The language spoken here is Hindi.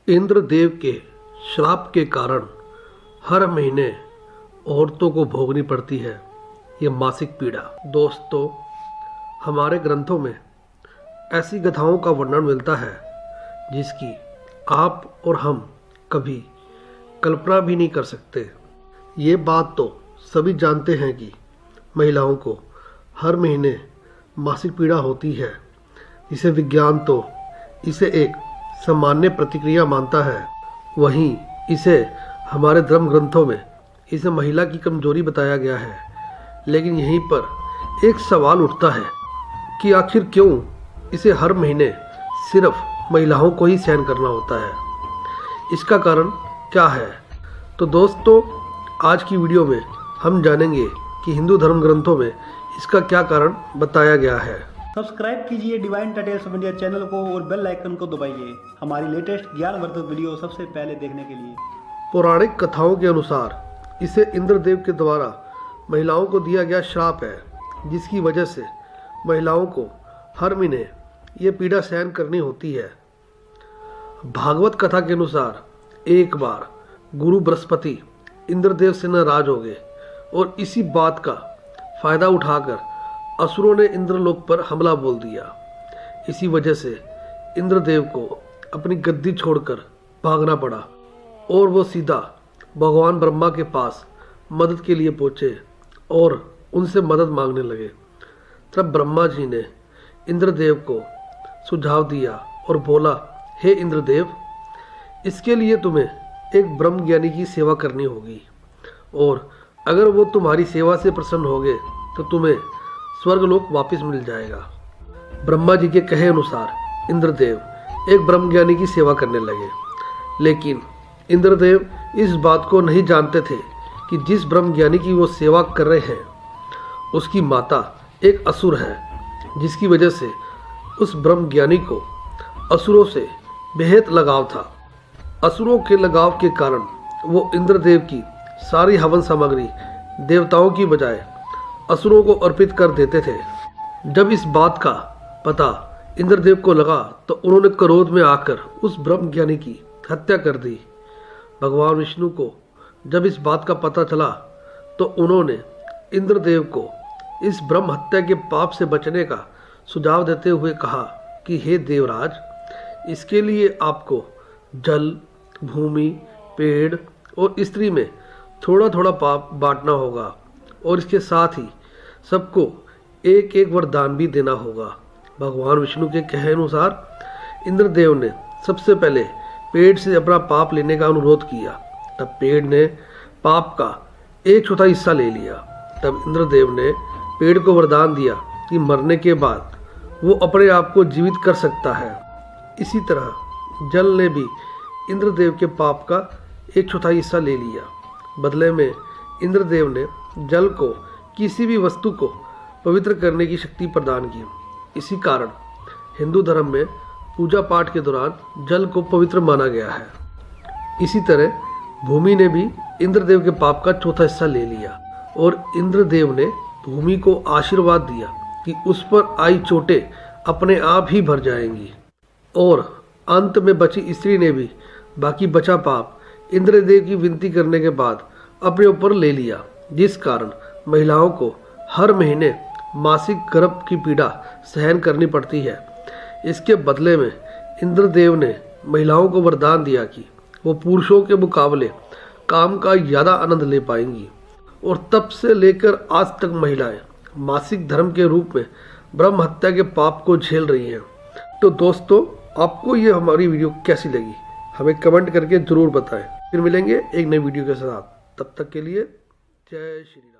इंद्रदेव के श्राप के कारण हर महीने औरतों को भोगनी पड़ती है ये मासिक पीड़ा। दोस्तों, हमारे ग्रंथों में ऐसी गाथाओं का वर्णन मिलता है जिसकी आप और हम कभी कल्पना भी नहीं कर सकते। ये बात तो सभी जानते हैं कि महिलाओं को हर महीने मासिक पीड़ा होती है, जिसे विज्ञान तो इसे एक सामान्य प्रतिक्रिया मानता है, वहीं इसे हमारे धर्म ग्रंथों में इसे महिला की कमजोरी बताया गया है। लेकिन यहीं पर एक सवाल उठता है कि आखिर क्यों इसे हर महीने सिर्फ महिलाओं को ही सहन करना होता है? इसका कारण क्या है? तो दोस्तों, आज की वीडियो में हम जानेंगे कि हिंदू धर्म ग्रंथों में इसका क्या कारण बताया गया है। सब्सक्राइब कीजिए divine details of India channel को और बेल आइकन को दबाइए हमारी लेटेस्ट ज्ञानवर्धक वीडियो सबसे पहले देखने के लिए। पौराणिक कथाओं के अनुसार इसे इंद्रदेव के द्वारा महिलाओं को दिया गया श्राप है, जिसकी वजह से महिलाओं को हर महीने ये पीड़ा सहन करनी होती है। भागवत कथा के अनुसार एक बार गुरु बृहस्पति इंद्रदेव से नाराज हो गए और इसी बात का फायदा उठाकर असुरों ने इंद्रलोक पर हमला बोल दिया। इसी वजह से इंद्रदेव को अपनी गद्दी छोड़कर भागना पड़ा और वो सीधा भगवान ब्रह्मा के पास मदद के लिए पहुंचे और उनसे मदद मांगने लगे। तब ब्रह्मा जी ने इंद्रदेव को सुझाव दिया और बोला, हे इंद्रदेव, इसके लिए तुम्हें एक ब्रह्म ज्ञानी की सेवा करनी होगी, और अगर वो तुम्हारी सेवा से प्रसन्न हो गए तो तुम्हें स्वर्गलोक वापस मिल जाएगा। ब्रह्मा जी के कहे अनुसार इंद्रदेव एक ब्रह्म ज्ञानी की सेवा करने लगे। लेकिन इंद्रदेव इस बात को नहीं जानते थे कि जिस ब्रह्म ज्ञानी की वो सेवा कर रहे हैं उसकी माता एक असुर है, जिसकी वजह से उस ब्रह्म ज्ञानी को असुरों से बेहद लगाव था। असुरों के लगाव के कारण वो इंद्रदेव की सारी हवन सामग्री देवताओं की बजाय असुरों को अर्पित कर देते थे। जब इस बात का पता इंद्रदेव को लगा तो उन्होंने क्रोध में आकर उस ब्रह्म ज्ञानी की हत्या कर दी। भगवान विष्णु को जब इस बात का पता चला तो उन्होंने इंद्रदेव को इस ब्रह्म हत्या के पाप से बचने का सुझाव देते हुए कहा कि हे देवराज, इसके लिए आपको जल, भूमि, पेड़ और स्त्री में थोड़ा थोड़ा पाप बांटना होगा, और इसके साथ ही सबको एक एक वरदान भी देना होगा। भगवान विष्णु के कहे अनुसार इंद्रदेव ने सबसे पहले पेड़ से अपना पाप लेने का अनुरोध किया। तब पेड़ ने पाप का 1/4 हिस्सा ले लिया। तब इंद्रदेव ने पेड़ को वरदान दिया कि मरने के बाद वो अपने आप को जीवित कर सकता है। इसी तरह जल ने भी इंद्रदेव के पाप का 1/4 हिस्सा ले लिया। बदले में इंद्रदेव ने जल को किसी भी वस्तु को पवित्र करने की शक्ति प्रदान की। इसी कारण हिंदू धर्म में पूजा पाठ के दौरान जल को पवित्र माना गया है। इसी तरह भूमि ने भी इंद्रदेव के पाप का 1/4 हिस्सा ले लिया और इंद्रदेव ने भूमि को आशीर्वाद दिया कि उस पर आई चोटें अपने आप ही भर जाएंगी। और अंत में बची स्त्री ने भी बाकी बचा पाप इंद्रदेव की विनती करने के बाद अपने ऊपर ले लिया, जिस कारण महिलाओं को हर महीने मासिक गर्भ की पीड़ा सहन करनी पड़ती है। इसके बदले में इंद्रदेव ने महिलाओं को वरदान दिया कि वो पुरुषों के मुकाबले काम का ज़्यादा आनंद ले पाएंगी, और तब से लेकर आज तक महिलाएं मासिक धर्म के रूप में ब्रह्म हत्या के पाप को झेल रही हैं। तो दोस्तों, आपको ये हमारी वीडियो कैसी लगी हमें कमेंट करके ज़रूर बताएं। फिर मिलेंगे एक नई वीडियो के साथ। तब तक के लिए जय श्री राम।